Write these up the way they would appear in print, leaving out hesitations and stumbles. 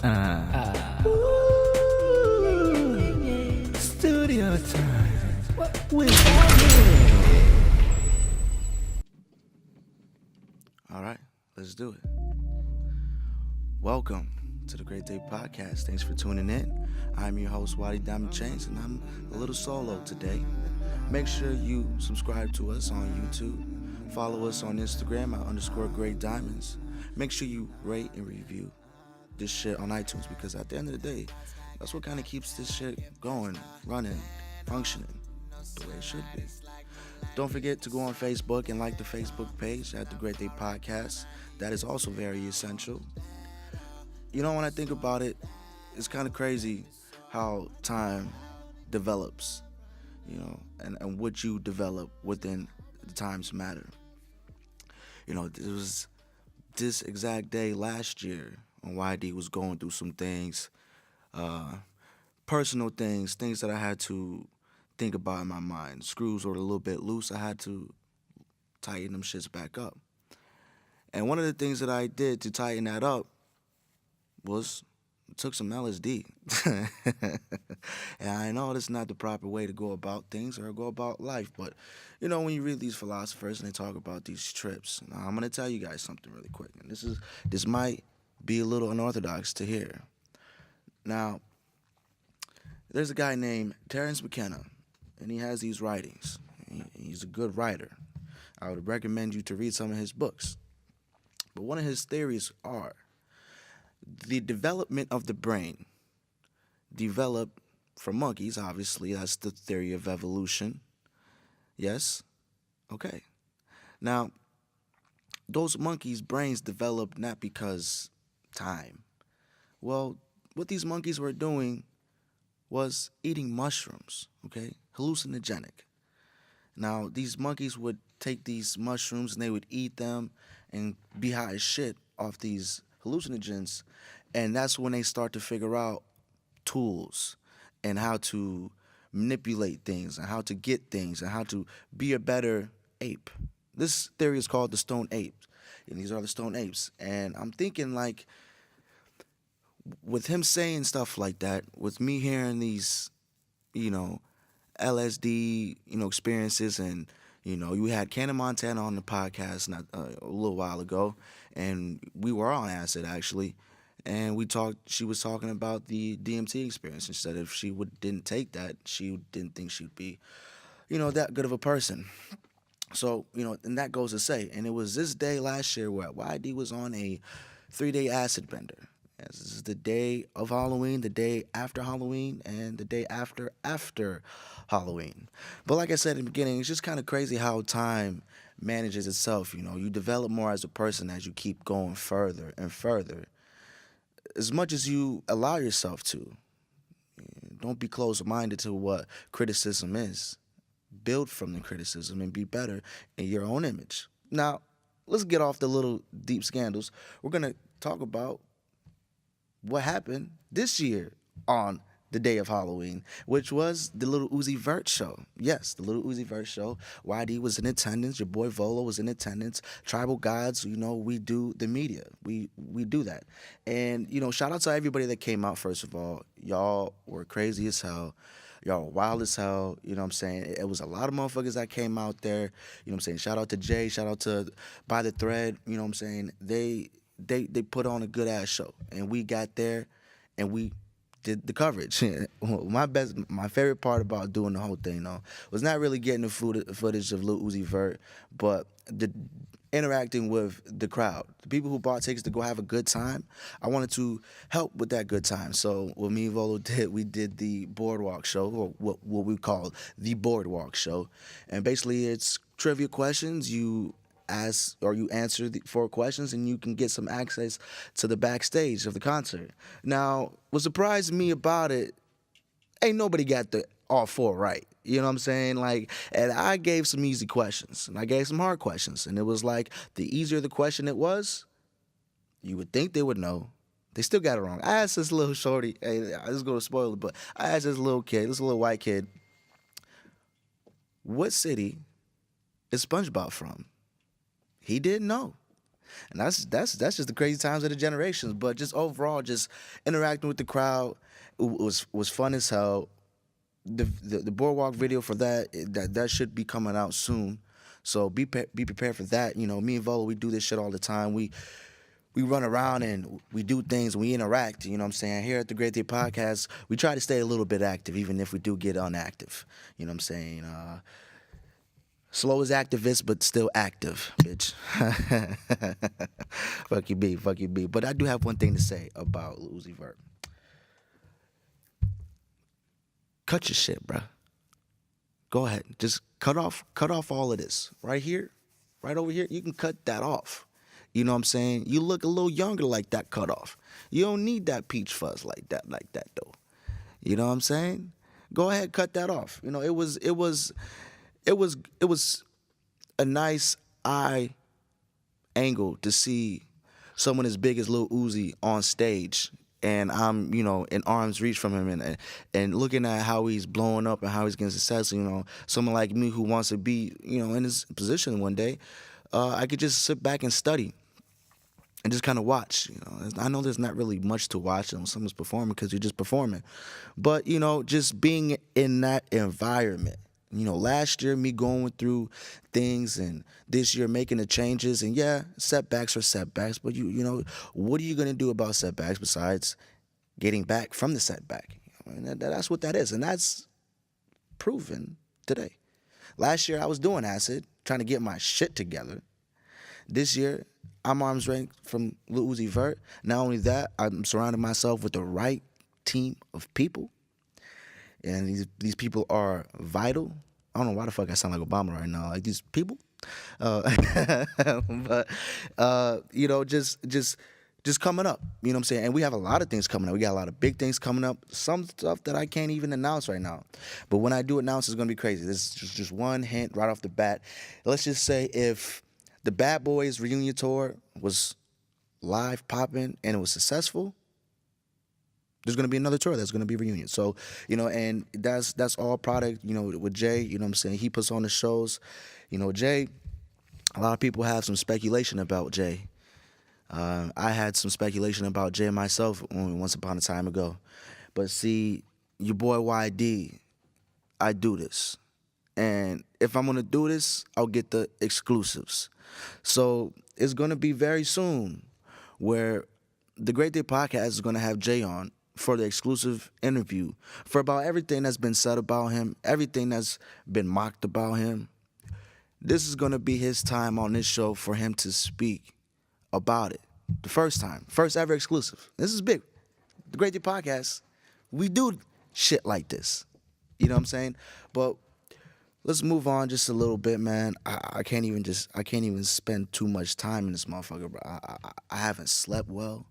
Studio time with Onyx. All right, let's do it. Welcome to the Great Day Podcast. Thanks for tuning in. I'm your host, Wadi Diamond Chains, and I'm a little solo today. Make sure you subscribe to us on YouTube. Follow us on Instagram at _Great Diamonds. Make sure you rate and review this shit on iTunes, because at the end of the day, that's what kind of keeps this shit going, running, functioning the way it should be. Don't forget to go on Facebook and like the Facebook page at the Great Day Podcast. That is also very essential. You know, when I think about it, it's kind of crazy how time develops, you know, and what you develop within the times matter. You know, it was this exact day last year when YD was going through some things, personal things that I had to think about in my mind. Screws were a little bit loose. I had to tighten them shits back up. And one of the things that I did to tighten that up was took some LSD. And I know that's not the proper way to go about things or go about life, but you know, when you read these philosophers and they talk about these trips, now I'm gonna tell you guys something really quick. And this might be a little unorthodox to hear. Now, there's a guy named Terence McKenna, and he has these writings. He's a good writer. I would recommend you to read some of his books. But one of his theories are the development of the brain developed from monkeys, obviously. That's the theory of evolution. Yes? Okay. Now, those monkeys' brains developed not because time. Well, what these monkeys were doing was eating mushrooms, okay? Hallucinogenic. Now, these monkeys would take these mushrooms and they would eat them and be high as shit off these hallucinogens, and that's when they start to figure out tools and how to manipulate things and how to get things and how to be a better ape. This theory is called the stone apes, and these are the stone apes. And I'm thinking, like, with him saying stuff like that, with me hearing these, you know, LSD, you know, experiences, and you know, you had Cannon Montana on the podcast not a little while ago, and we were on acid actually, and we talked. She was talking about the DMT experience, and she said if she didn't take that, she didn't think she'd be, you know, that good of a person. So, you know, and that goes to say, and it was this day last year where YD was on a 3-day acid bender. Yes, this is the day of Halloween, the day after Halloween, and the day after Halloween. But like I said in the beginning, it's just kind of crazy how time manages itself. You know, you develop more as a person as you keep going further and further. As much as you allow yourself to. Don't be closed-minded to what criticism is. Build from the criticism and be better in your own image. Now, let's get off the little deep scandals. We're going to talk about what happened this year on the day of Halloween, which was the Lil Uzi Vert show. Yes, the Lil Uzi Vert show. YD was in attendance. Your boy Volo was in attendance. Tribal Gods, you know, we do the media. We do that. And, you know, shout out to everybody that came out, first of all. Y'all were crazy as hell. Y'all were wild as hell. You know what I'm saying? It was a lot of motherfuckers that came out there. You know what I'm saying? Shout out to Jay. Shout out to By the Thread. You know what I'm saying? They put on a good ass show, and we got there, and we did the coverage. My favorite part about doing the whole thing though was not really getting the footage of Lil Uzi Vert, but the interacting with the crowd, the people who bought tickets to go have a good time. I wanted to help with that good time, so what me and Volo did, we did the Boardwalk show, or what we call the Boardwalk show, and basically it's trivia questions. You ask or you answer the 4 questions, and you can get some access to the backstage of the concert. Now, what surprised me about it, ain't nobody got the all 4 right. You know what I'm saying? Like, and I gave some easy questions, and I gave some hard questions, and it was like, the easier the question it was, you would think they would know. They still got it wrong. I asked this little shorty, hey, I was going to spoil it, but I asked this little white kid, what city is SpongeBob from? He didn't know. And that's just the crazy times of the generations. But just overall, just interacting with the crowd was fun as hell. The boardwalk video for that should be coming out soon. So be prepared for that. You know, me and Volo, we do this shit all the time. We run around and we do things, we interact, you know what I'm saying? Here at the Great Day Podcast, we try to stay a little bit active, even if we do get unactive. You know what I'm saying? Slow as activists, but still active, bitch. Fuck you, B. But I do have one thing to say about Lil Uzi Vert. Cut your shit, bruh. Go ahead. Just cut off all of this. Right here, right over here, you can cut that off. You know what I'm saying? You look a little younger like that cut off. You don't need that peach fuzz like that though. You know what I'm saying? Go ahead, cut that off. You know, it was a nice eye angle to see someone as big as Lil Uzi on stage, and I'm, you know, in arm's reach from him, and looking at how he's blowing up and how he's getting success. You know, someone like me who wants to be, you know, in his position one day, I could just sit back and study and just kind of watch. You know, I know there's not really much to watch when someone's performing because you're just performing, but you know, just being in that environment. You know, last year me going through things, and this year making the changes, and yeah, setbacks are setbacks, but you know, what are you gonna do about setbacks besides getting back from the setback? I mean, that's what that is, and that's proven today. Last year I was doing acid, trying to get my shit together. This year I'm arm's length from Lil Uzi Vert. Not only that, I'm surrounding myself with the right team of people. And these people are vital. I don't know why the fuck I sound like Obama right now. Like these people, but you know, just coming up. You know what I'm saying? And we have a lot of things coming up. We got a lot of big things coming up. Some stuff that I can't even announce right now. But when I do announce, it's gonna be crazy. This is just one hint right off the bat. Let's just say if the Bad Boys reunion tour was live popping and it was successful, there's going to be another tour that's going to be reunion. So, you know, and that's all product, you know, with Jay, you know what I'm saying? He puts on the shows. You know, Jay, a lot of people have some speculation about Jay. I had some speculation about Jay myself once upon a time ago. But see, your boy YD, I do this. And if I'm going to do this, I'll get the exclusives. So it's going to be very soon where the Great Day Podcast is going to have Jay on for the exclusive interview for about everything that's been said about him, everything that's been mocked about him. This is going to be his time on this show for him to speak about it. The first ever exclusive. This is big. The Great Day Podcast, we do shit like this. You know what I'm saying? But let's move on just a little bit, man. I can't even spend too much time in this motherfucker, bro. I haven't slept well.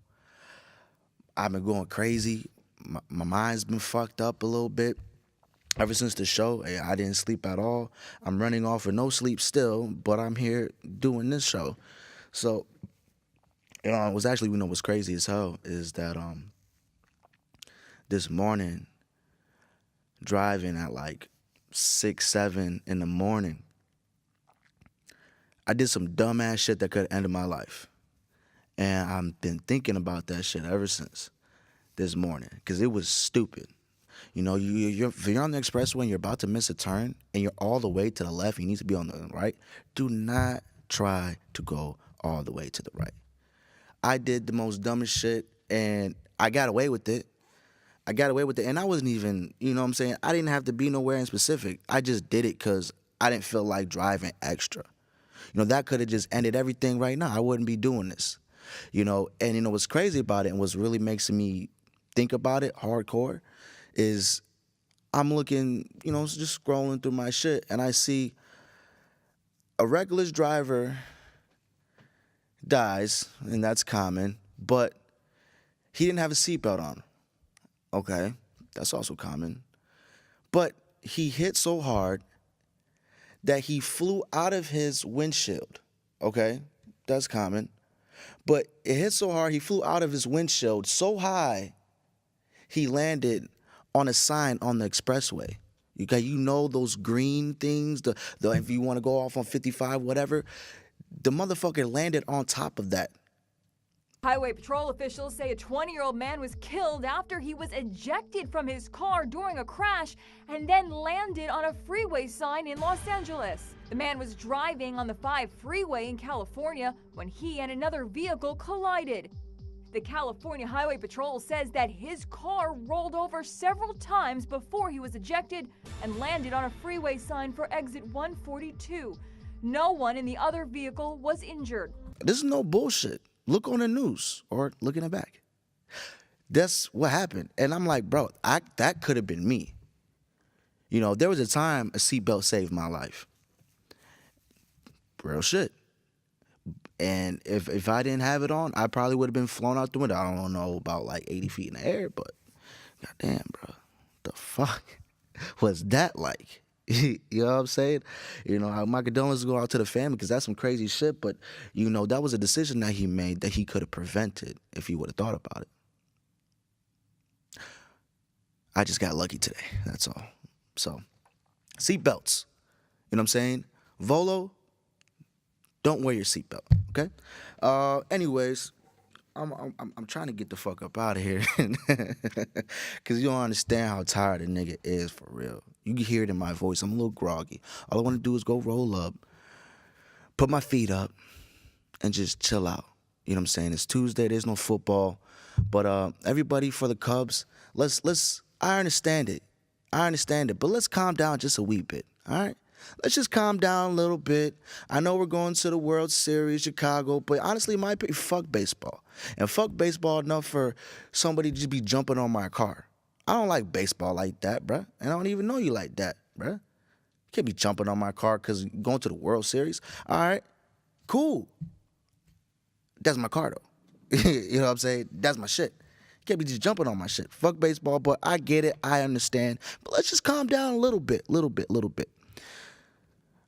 I've been going crazy. My mind's been fucked up a little bit. Ever since the show, I didn't sleep at all. I'm running off with no sleep still, but I'm here doing this show. So, you know, what's crazy as hell is that this morning, driving at like 6, 7 in the morning, I did some dumbass shit that could have ended my life. And I've been thinking about that shit ever since this morning because it was stupid. You know, if you're on the expressway and you're about to miss a turn and you're all the way to the left, you need to be on the right, do not try to go all the way to the right. I did the most dumbest shit and I got away with it. And I wasn't even, you know what I'm saying, I didn't have to be nowhere in specific. I just did it because I didn't feel like driving extra. You know, that could have just ended everything right now. I wouldn't be doing this. You know, and you know what's crazy about it and what's really makes me think about it hardcore is I'm looking, you know, just scrolling through my shit and I see a reckless driver dies, and that's common, but he didn't have a seatbelt on. Okay, that's also common. But he hit so hard that he flew out of his windshield. Okay, that's common. But it hit so hard, he flew out of his windshield so high, he landed on a sign on the expressway. You know those green things, the if you want to go off on 55, whatever, the motherfucker landed on top of that. Highway patrol officials say a 20-year-old man was killed after he was ejected from his car during a crash and then landed on a freeway sign in Los Angeles. The man was driving on the 5 freeway in California when he and another vehicle collided. The California Highway Patrol says that his car rolled over several times before he was ejected and landed on a freeway sign for exit 142. No one in the other vehicle was injured. This is no bullshit. Look on the news or look in the back. That's what happened. And I'm like, bro, that could have been me. You know, there was a time a seatbelt saved my life. Real shit. And if I didn't have it on, I probably would have been flown out the window. I don't know, about like 80 feet in the air, but goddamn, bro, the fuck was that like? You know what I'm saying? You know, my condolences go out to the family because that's some crazy shit. But, you know, that was a decision that he made that he could have prevented if he would have thought about it. I just got lucky today. That's all. So, seatbelts. You know what I'm saying? Volo, don't wear your seatbelt, okay? Anyways, I'm trying to get the fuck up out of here because you don't understand how tired a nigga is for real. You can hear it in my voice. I'm a little groggy. All I want to do is go roll up, put my feet up, and just chill out. You know what I'm saying? It's Tuesday. There's no football, but everybody for the Cubs, let's. I understand it, but let's calm down just a wee bit. All right. Let's just calm down a little bit. I know we're going to the World Series, Chicago, but honestly, my pick, fuck baseball. And fuck baseball enough for somebody to just be jumping on my car. I don't like baseball like that, bruh. And I don't even know you like that, bruh. You can't be jumping on my car because you're going to the World Series. All right, cool. That's my car, though. You know what I'm saying? That's my shit. You can't be just jumping on my shit. Fuck baseball, but I get it. I understand. But let's just calm down a little bit.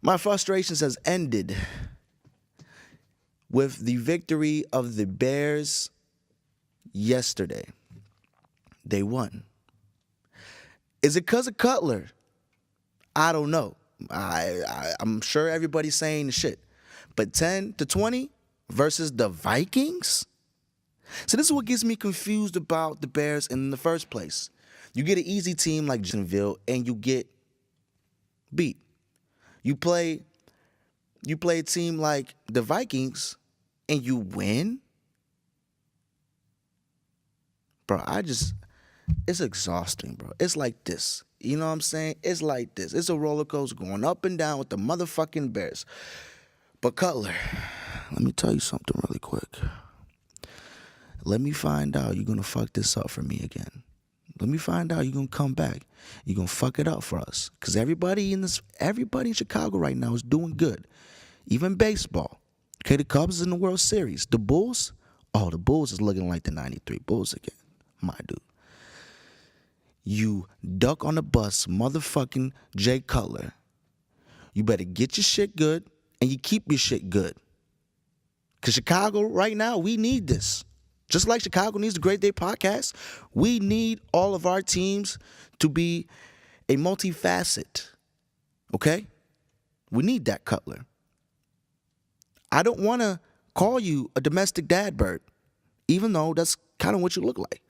My frustrations has ended with the victory of the Bears yesterday. They won. Is it because of Cutler? I don't know. I'm sure everybody's saying the shit. But 10-20 versus the Vikings? So this is what gets me confused about the Bears in the first place. You get an easy team like Jacksonville and you get beat. You play a team like the Vikings and you win? Bro, it's exhausting, bro. It's like this. You know what I'm saying? It's like this. It's a roller coaster going up and down with the motherfucking Bears. But Cutler, let me tell you something really quick. Let me find out you're going to fuck this up for me again. Let me find out you're going to come back. You're going to fuck it up for us. Because everybody in Chicago right now is doing good. Even baseball. Okay, the Cubs is in the World Series. The Bulls? Oh, the Bulls is looking like the 93 Bulls again. My dude. You duck on the bus, motherfucking Jay Cutler. You better get your shit good and you keep your shit good. Because Chicago right now, we need this. Just like Chicago needs the Great Day podcast, we need all of our teams to be a multifacet, okay? We need that, Cutler. I don't want to call you a domestic dad bird, even though that's kind of what you look like.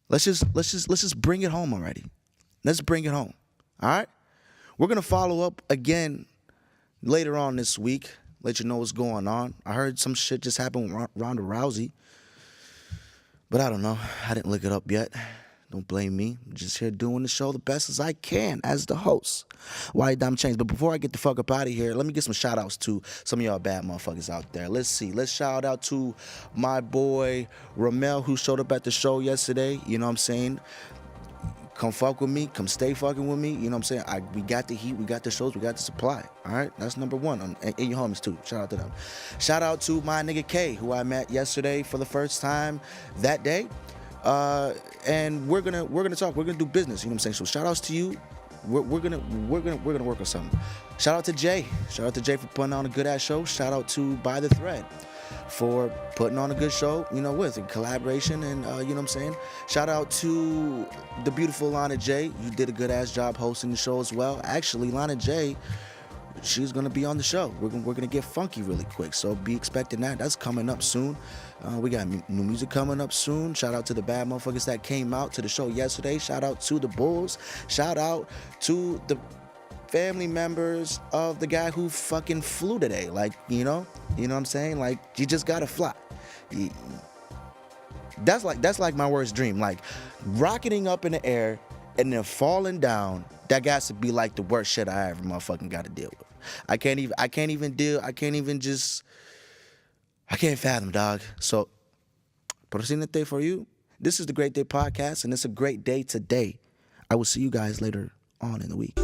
Let's just bring it home already. Let's bring it home, all right? We're going to follow up again later on this week. Let you know what's going on. I heard some shit just happened with Ronda Rousey. But I don't know. I didn't look it up yet. Don't blame me. I'm just here doing the show the best as I can as the host. Why Dime Chains. But before I get the fuck up out of here, let me get some shout outs to some of y'all bad motherfuckers out there. Let's see. Let's shout out to my boy Ramel who showed up at the show yesterday. You know what I'm saying? Come fuck with me. Come stay fucking with me. You know what I'm saying? We got the heat. We got the shows. We got the supply. All right? That's number one. And your homies, too. Shout out to them. Shout out to my nigga K, who I met yesterday for the first time that day. And we're gonna talk. We're gonna do business. You know what I'm saying? So shout outs to you. We're gonna work on something. Shout out to Jay. Shout out to Jay for putting on a good ass show. Shout out to By the Thread for putting on a good show, you know, with in collaboration and you know what I'm saying. Shout out to the beautiful Lana J. You did a good ass job hosting the show as well. Actually, Lana J she's gonna be on the show. We're gonna get funky really quick, so be expecting that. That's coming up soon. We got new music coming up soon. Shout out to the bad motherfuckers that came out to the show yesterday. Shout out to the Bulls. Shout out to the family members of the guy who fucking flew today. Like, you know what I'm saying? Like, you just gotta fly. That's like my worst dream. Like, rocketing up in the air and then falling down. That got to be like the worst shit I ever motherfucking got to deal with. I can't fathom, dog. So, Presidente for you. This is the Great Day Podcast, and it's a great day today. I will see you guys later on in the week.